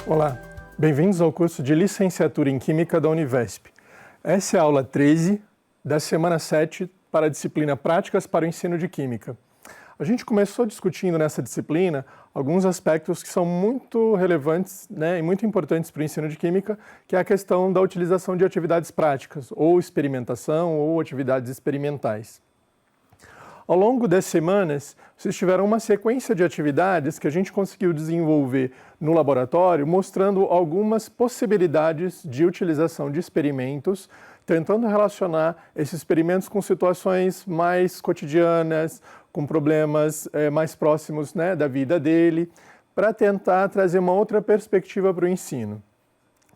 Olá, bem-vindos ao curso de Licenciatura em Química da Univesp. Essa é a aula 13 da semana 7 para a disciplina Práticas para o Ensino de Química. A gente começou discutindo nessa disciplina alguns aspectos que são muito relevantes, e muito importantes para o ensino de Química, que é a questão da utilização de atividades práticas, ou experimentação, ou atividades experimentais. Ao longo das semanas, vocês tiveram uma sequência de atividades que a gente conseguiu desenvolver no laboratório, mostrando algumas possibilidades de utilização de experimentos, tentando relacionar esses experimentos com situações mais cotidianas, com problemas mais próximos da vida dele, para tentar trazer uma outra perspectiva para o ensino.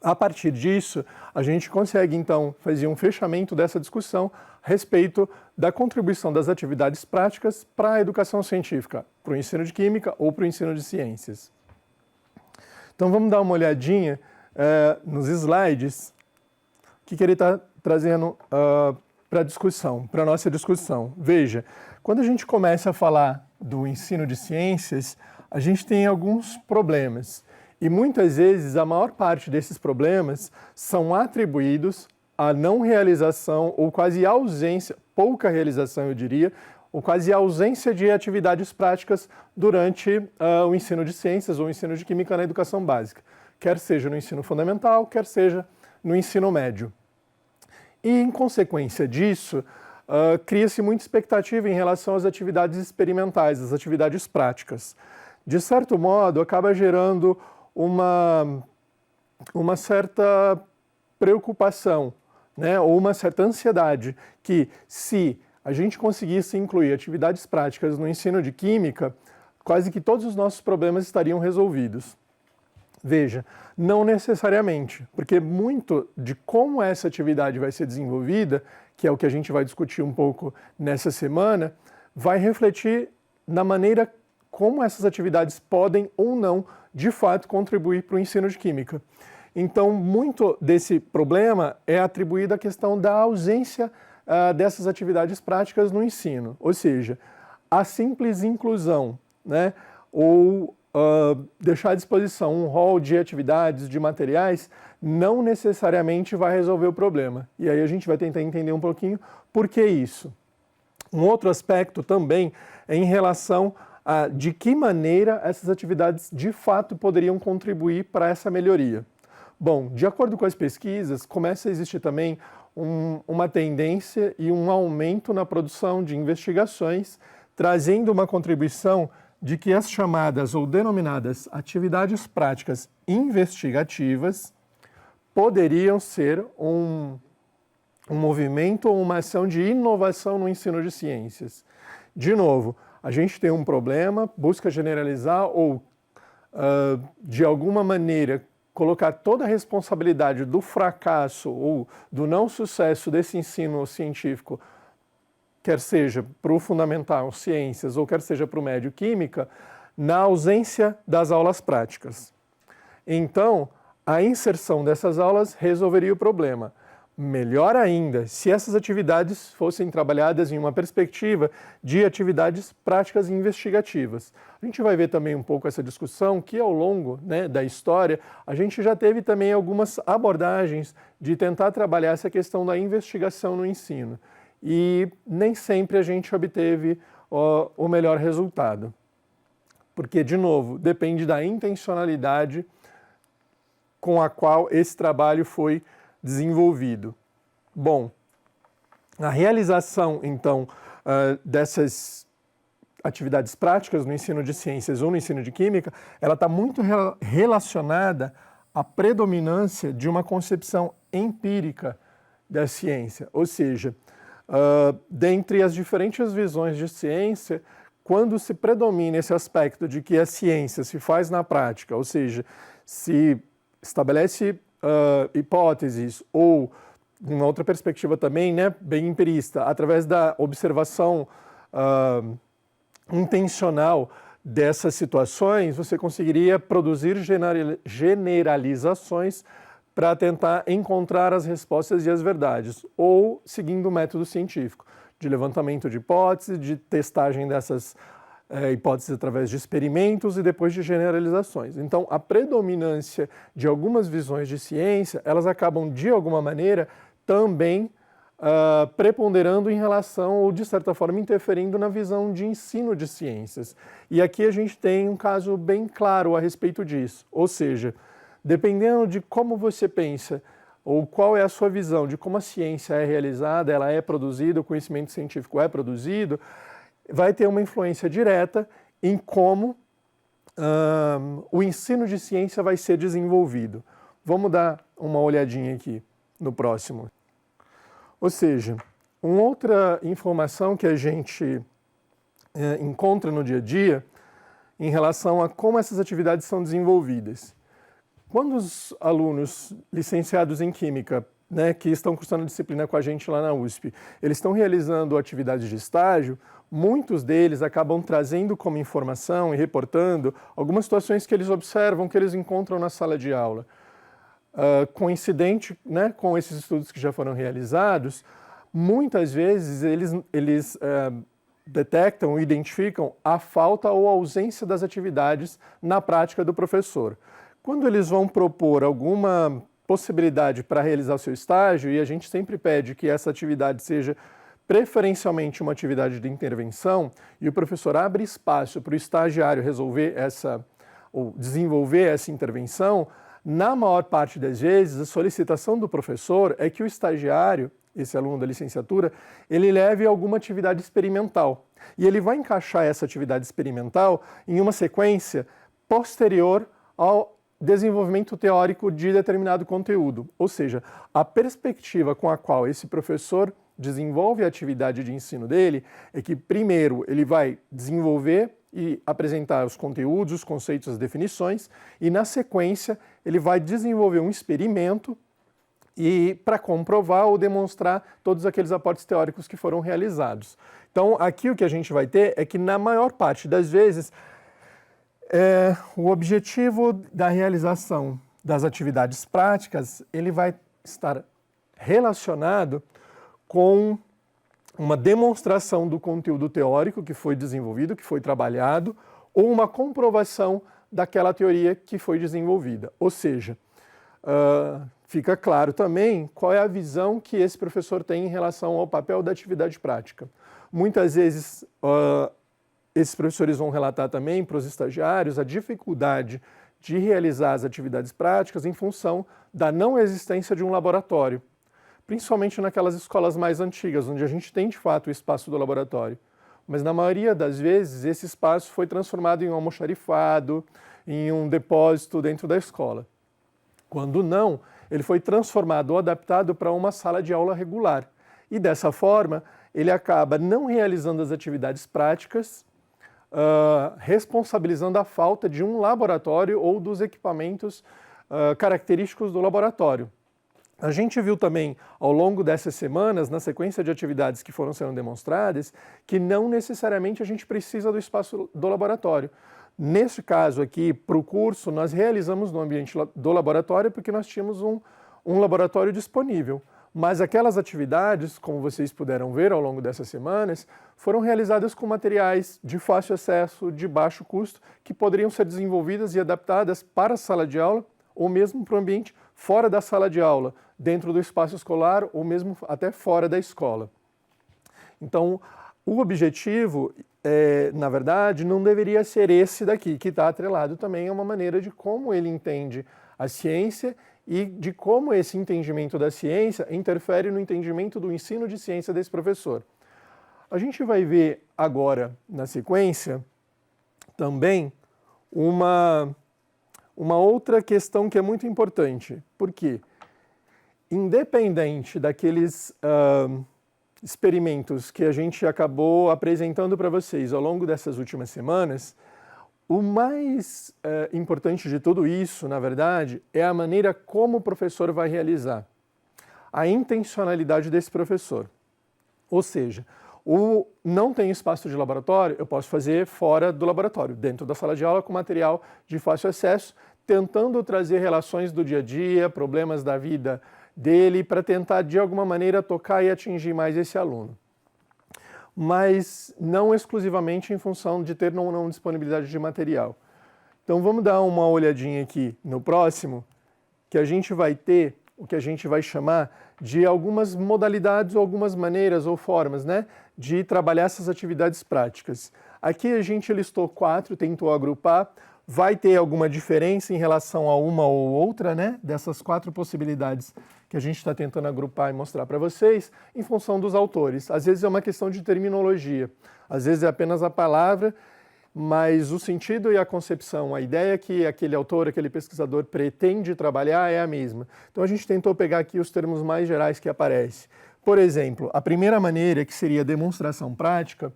A partir disso, a gente consegue, então, fazer um fechamento dessa discussão a respeito da contribuição das atividades práticas para a educação científica, para o ensino de Química ou para o ensino de Ciências. Então, vamos dar uma olhadinha nos slides, o que ele está trazendo para a discussão, para a nossa discussão. Veja, quando a gente começa a falar do ensino de ciências, a gente tem alguns problemas. E muitas vezes a maior parte desses problemas são atribuídos à não realização ou quase ausência, pouca realização eu diria, ou quase ausência de atividades práticas durante o ensino de ciências ou o ensino de química na educação básica, quer seja no ensino fundamental, quer seja no ensino médio. E em consequência disso, cria-se muita expectativa em relação às atividades experimentais, às atividades práticas. De certo modo, acaba gerando uma certa preocupação, ou uma certa ansiedade, que se a gente conseguisse incluir atividades práticas no ensino de Química, quase que todos os nossos problemas estariam resolvidos. Veja, não necessariamente, porque muito de como essa atividade vai ser desenvolvida, que é o que a gente vai discutir um pouco nessa semana, vai refletir na maneira como essas atividades podem ou não, de fato, contribuir para o ensino de Química. Então, muito desse problema é atribuído à questão da ausência dessas atividades práticas no ensino. Ou seja, a simples inclusão, ou deixar à disposição um rol de atividades, de materiais, não necessariamente vai resolver o problema. E aí a gente vai tentar entender um pouquinho por que isso. Um outro aspecto também é em relação de que maneira essas atividades de fato poderiam contribuir para essa melhoria. Bom, de acordo com as pesquisas, começa a existir também uma tendência e um aumento na produção de investigações, trazendo uma contribuição de que as chamadas ou denominadas atividades práticas investigativas poderiam ser um movimento ou uma ação de inovação no ensino de ciências. De novo, a gente tem um problema, busca generalizar ou, de alguma maneira, colocar toda a responsabilidade do fracasso ou do não sucesso desse ensino científico, quer seja para o fundamental, ciências, ou quer seja para o médio, química, na ausência das aulas práticas. Então, a inserção dessas aulas resolveria o problema. Melhor ainda, se essas atividades fossem trabalhadas em uma perspectiva de atividades práticas e investigativas. A gente vai ver também um pouco essa discussão que ao longo da história a gente já teve também algumas abordagens de tentar trabalhar essa questão da investigação no ensino. E nem sempre a gente obteve o melhor resultado. Porque, de novo, depende da intencionalidade com a qual esse trabalho foi desenvolvido. Bom, a realização, então, dessas atividades práticas no ensino de ciências ou no ensino de química, ela está muito relacionada à predominância de uma concepção empírica da ciência, ou seja, dentre as diferentes visões de ciência, quando se predomina esse aspecto de que a ciência se faz na prática, ou seja, se estabelece hipóteses ou, em uma outra perspectiva também, bem empirista, através da observação intencional dessas situações, você conseguiria produzir generalizações para tentar encontrar as respostas e as verdades, ou seguindo o método científico, de levantamento de hipóteses, de testagem dessas hipóteses através de experimentos e depois de generalizações. Então, a predominância de algumas visões de ciência, elas acabam, de alguma maneira, também preponderando em relação, ou de certa forma interferindo na visão de ensino de ciências. E aqui a gente tem um caso bem claro a respeito disso, ou seja, dependendo de como você pensa, ou qual é a sua visão de como a ciência é realizada, ela é produzida, o conhecimento científico é produzido, vai ter uma influência direta em como o ensino de ciência vai ser desenvolvido. Vamos dar uma olhadinha aqui no próximo. Ou seja, uma outra informação que a gente encontra no dia a dia em relação a como essas atividades são desenvolvidas. Quando os alunos licenciados em Química, que estão cursando disciplina com a gente lá na USP, eles estão realizando atividades de estágio, muitos deles acabam trazendo como informação e reportando algumas situações que eles observam, que eles encontram na sala de aula. Coincidente com esses estudos que já foram realizados, muitas vezes eles detectam, identificam a falta ou ausência das atividades na prática do professor. Quando eles vão propor alguma possibilidade para realizar o seu estágio, e a gente sempre pede que essa atividade seja preferencialmente uma atividade de intervenção, e o professor abre espaço para o estagiário resolver ou desenvolver essa intervenção, na maior parte das vezes, a solicitação do professor é que o estagiário, esse aluno da licenciatura, ele leve alguma atividade experimental. E ele vai encaixar essa atividade experimental em uma sequência posterior ao desenvolvimento teórico de determinado conteúdo. Ou seja, a perspectiva com a qual esse professor desenvolve a atividade de ensino dele é que, primeiro, ele vai desenvolver e apresentar os conteúdos, os conceitos, as definições, e, na sequência, ele vai desenvolver um experimento para comprovar ou demonstrar todos aqueles aportes teóricos que foram realizados. Então, aqui o que a gente vai ter é que, na maior parte das vezes, o objetivo da realização das atividades práticas, ele vai estar relacionado com uma demonstração do conteúdo teórico que foi desenvolvido, que foi trabalhado, ou uma comprovação daquela teoria que foi desenvolvida. Ou seja, fica claro também qual é a visão que esse professor tem em relação ao papel da atividade prática. Muitas vezes, esses professores vão relatar também para os estagiários a dificuldade de realizar as atividades práticas em função da não existência de um laboratório, principalmente naquelas escolas mais antigas, onde a gente tem de fato o espaço do laboratório. Mas na maioria das vezes esse espaço foi transformado em um almoxarifado, em um depósito dentro da escola. Quando não, ele foi transformado ou adaptado para uma sala de aula regular. E dessa forma, ele acaba não realizando as atividades práticas, responsabilizando a falta de um laboratório ou dos equipamentos característicos do laboratório. A gente viu também, ao longo dessas semanas, na sequência de atividades que foram sendo demonstradas, que não necessariamente a gente precisa do espaço do laboratório. Nesse caso aqui, para o curso, nós realizamos no ambiente do laboratório porque nós tínhamos um laboratório disponível. Mas aquelas atividades, como vocês puderam ver ao longo dessas semanas, foram realizadas com materiais de fácil acesso, de baixo custo, que poderiam ser desenvolvidas e adaptadas para a sala de aula ou mesmo para o ambiente fora da sala de aula, dentro do espaço escolar ou mesmo até fora da escola. Então, o objetivo, na verdade, não deveria ser esse daqui, que está atrelado também a uma maneira de como ele entende a ciência e de como esse entendimento da ciência interfere no entendimento do ensino de ciência desse professor. A gente vai ver agora, na sequência, também uma outra questão que é muito importante. Por quê? Independente daqueles experimentos que a gente acabou apresentando para vocês ao longo dessas últimas semanas, o mais importante de tudo isso, na verdade, é a maneira como o professor vai realizar, a intencionalidade desse professor. Ou seja, não tem espaço de laboratório, eu posso fazer fora do laboratório, dentro da sala de aula com material de fácil acesso, tentando trazer relações do dia a dia, problemas da vida dele, para tentar de alguma maneira tocar e atingir mais esse aluno. mas não exclusivamente em função de ter ou não disponibilidade de material. Então vamos dar uma olhadinha aqui no próximo, que a gente vai ter o que a gente vai chamar de algumas modalidades ou algumas maneiras ou formas, né, de trabalhar essas atividades práticas. Aqui a gente listou 4, tentou agrupar, vai ter alguma diferença em relação a uma ou outra, né, dessas 4 possibilidades que a gente está tentando agrupar e mostrar para vocês, em função dos autores. Às vezes é uma questão de terminologia, às vezes é apenas a palavra, mas o sentido e a concepção, a ideia que aquele autor, aquele pesquisador pretende trabalhar é a mesma. Então a gente tentou pegar aqui os termos mais gerais que aparecem. Por exemplo, a primeira maneira, que seria demonstração prática,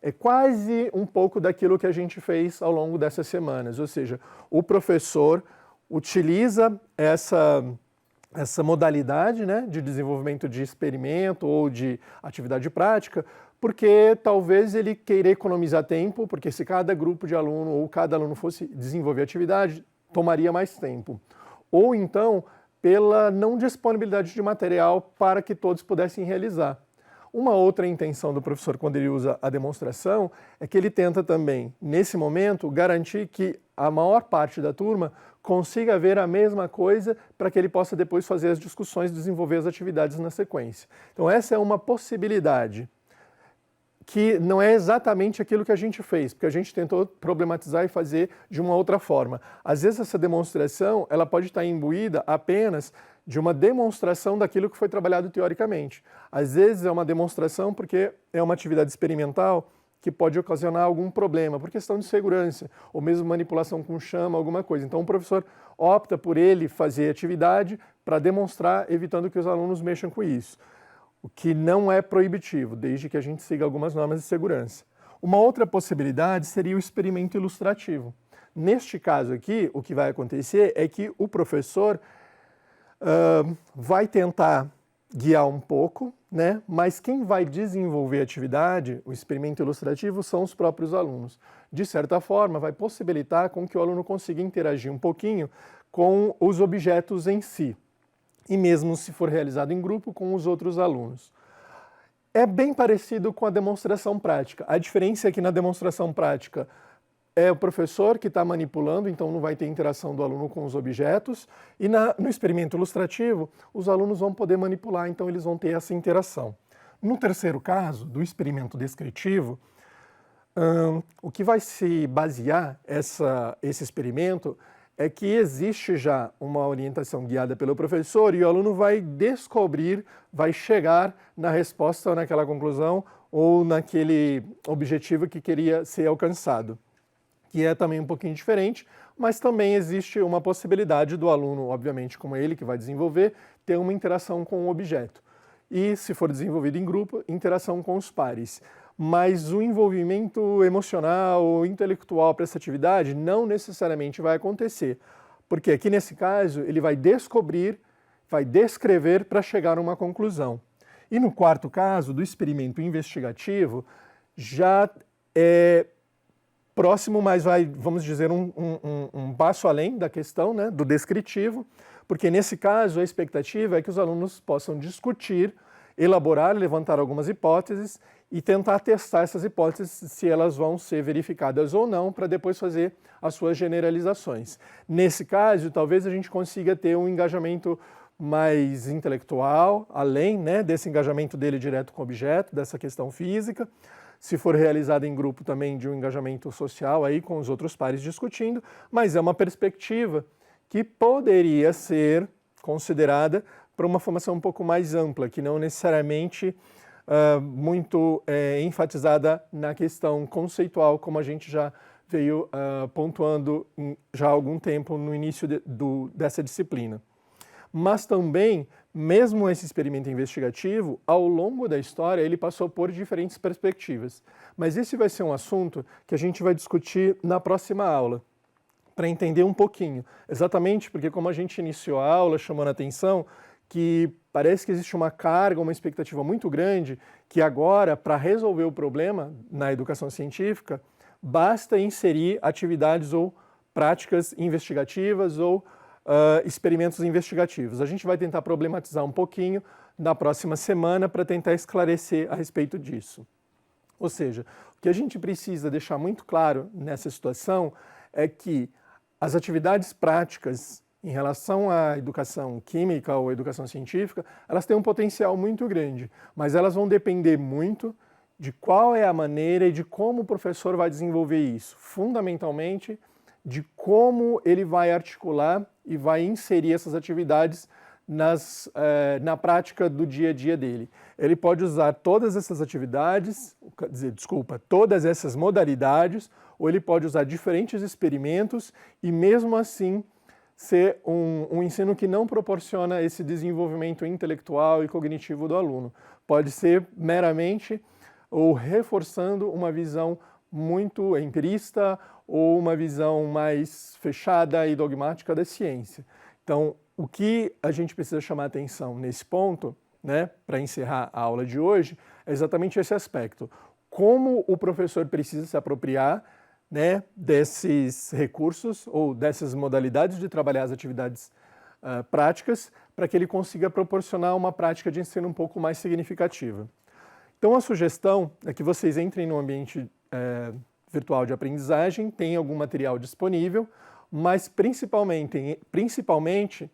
é quase um pouco daquilo que a gente fez ao longo dessas semanas, ou seja, o professor utiliza essa modalidade, né, de desenvolvimento de experimento ou de atividade prática, porque talvez ele queira economizar tempo, porque se cada grupo de aluno ou cada aluno fosse desenvolver atividade, tomaria mais tempo. Ou então, pela não disponibilidade de material para que todos pudessem realizar. Uma outra intenção do professor, quando ele usa a demonstração, é que ele tenta também, nesse momento, garantir que a maior parte da turma consiga ver a mesma coisa para que ele possa depois fazer as discussões e desenvolver as atividades na sequência. Então essa é uma possibilidade que não é exatamente aquilo que a gente fez, porque a gente tentou problematizar e fazer de uma outra forma. Às vezes essa demonstração ela pode estar imbuída apenas de uma demonstração daquilo que foi trabalhado teoricamente. Às vezes é uma demonstração porque é uma atividade experimental que pode ocasionar algum problema, por questão de segurança, ou mesmo manipulação com chama, alguma coisa. Então o professor opta por ele fazer atividade para demonstrar, evitando que os alunos mexam com isso. O que não é proibitivo, desde que a gente siga algumas normas de segurança. Uma outra possibilidade seria o experimento ilustrativo. Neste caso aqui, o que vai acontecer é que o professor vai tentar guiar um pouco, né? Mas quem vai desenvolver a atividade, o experimento ilustrativo, são os próprios alunos. De certa forma, vai possibilitar com que o aluno consiga interagir um pouquinho com os objetos em si, e mesmo se for realizado em grupo, com os outros alunos. É bem parecido com a demonstração prática. A diferença é que na demonstração prática é o professor que está manipulando, então não vai ter interação do aluno com os objetos, e no experimento ilustrativo, os alunos vão poder manipular, então eles vão ter essa interação. No terceiro caso, do experimento descritivo, o que vai se basear esse experimento é que existe já uma orientação guiada pelo professor e o aluno vai descobrir, vai chegar na resposta ou naquela conclusão ou naquele objetivo que queria ser alcançado, que é também um pouquinho diferente, mas também existe uma possibilidade do aluno, obviamente como ele que vai desenvolver, ter uma interação com o objeto. E se for desenvolvido em grupo, interação com os pares. Mas o envolvimento emocional, intelectual para essa atividade não necessariamente vai acontecer. Porque aqui nesse caso ele vai descobrir, vai descrever para chegar a uma conclusão. E no quarto caso, do experimento investigativo, já é próximo, mas vai, vamos dizer, um passo além da questão, né, do descritivo, porque nesse caso a expectativa é que os alunos possam discutir, elaborar, levantar algumas hipóteses e tentar testar essas hipóteses se elas vão ser verificadas ou não, para depois fazer as suas generalizações. Nesse caso, talvez a gente consiga ter um engajamento mais intelectual, além, né, desse engajamento dele direto com o objeto, dessa questão física. Se for realizado em grupo também de um engajamento social aí com os outros pares discutindo, mas é uma perspectiva que poderia ser considerada para uma formação um pouco mais ampla, que não necessariamente muito enfatizada na questão conceitual, como a gente já veio pontuando já há algum tempo no início dessa disciplina. Mas também, mesmo esse experimento investigativo, ao longo da história, ele passou por diferentes perspectivas. Mas esse vai ser um assunto que a gente vai discutir na próxima aula, para entender um pouquinho. Exatamente porque, como a gente iniciou a aula chamando a atenção, que parece que existe uma carga, uma expectativa muito grande, que agora, para resolver o problema na educação científica, basta inserir atividades ou práticas investigativas ou experimentos investigativos. A gente vai tentar problematizar um pouquinho na próxima semana para tentar esclarecer a respeito disso. Ou seja, o que a gente precisa deixar muito claro nessa situação é que as atividades práticas em relação à educação química ou educação científica, elas têm um potencial muito grande, mas elas vão depender muito de qual é a maneira e de como o professor vai desenvolver isso. Fundamentalmente, de como ele vai articular e vai inserir essas atividades na prática do dia a dia dele. Ele pode usar todas essas atividades, todas essas modalidades, ou ele pode usar diferentes experimentos e mesmo assim ser um ensino que não proporciona esse desenvolvimento intelectual e cognitivo do aluno. Pode ser meramente ou reforçando uma visão muito empirista ou uma visão mais fechada e dogmática da ciência. Então, o que a gente precisa chamar atenção nesse ponto, né, para encerrar a aula de hoje, é exatamente esse aspecto. Como o professor precisa se apropriar, né, desses recursos ou dessas modalidades de trabalhar as atividades práticas para que ele consiga proporcionar uma prática de ensino um pouco mais significativa. Então, a sugestão é que vocês entrem no ambiente virtual de aprendizagem, tem algum material disponível, mas principalmente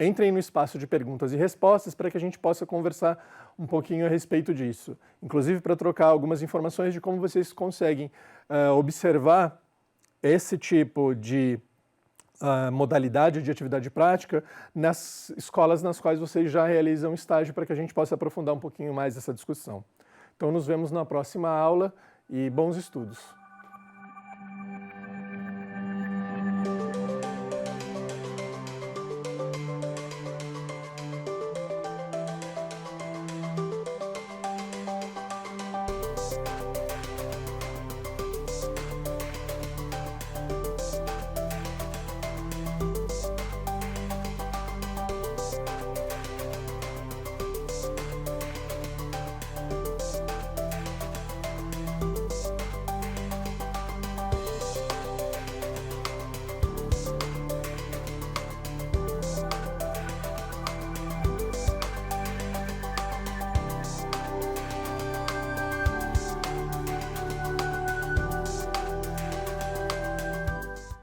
entrem no espaço de perguntas e respostas para que a gente possa conversar um pouquinho a respeito disso. Inclusive para trocar algumas informações de como vocês conseguem observar esse tipo de modalidade de atividade prática nas escolas nas quais vocês já realizam estágio, para que a gente possa aprofundar um pouquinho mais essa discussão. Então, nos vemos na próxima aula e bons estudos!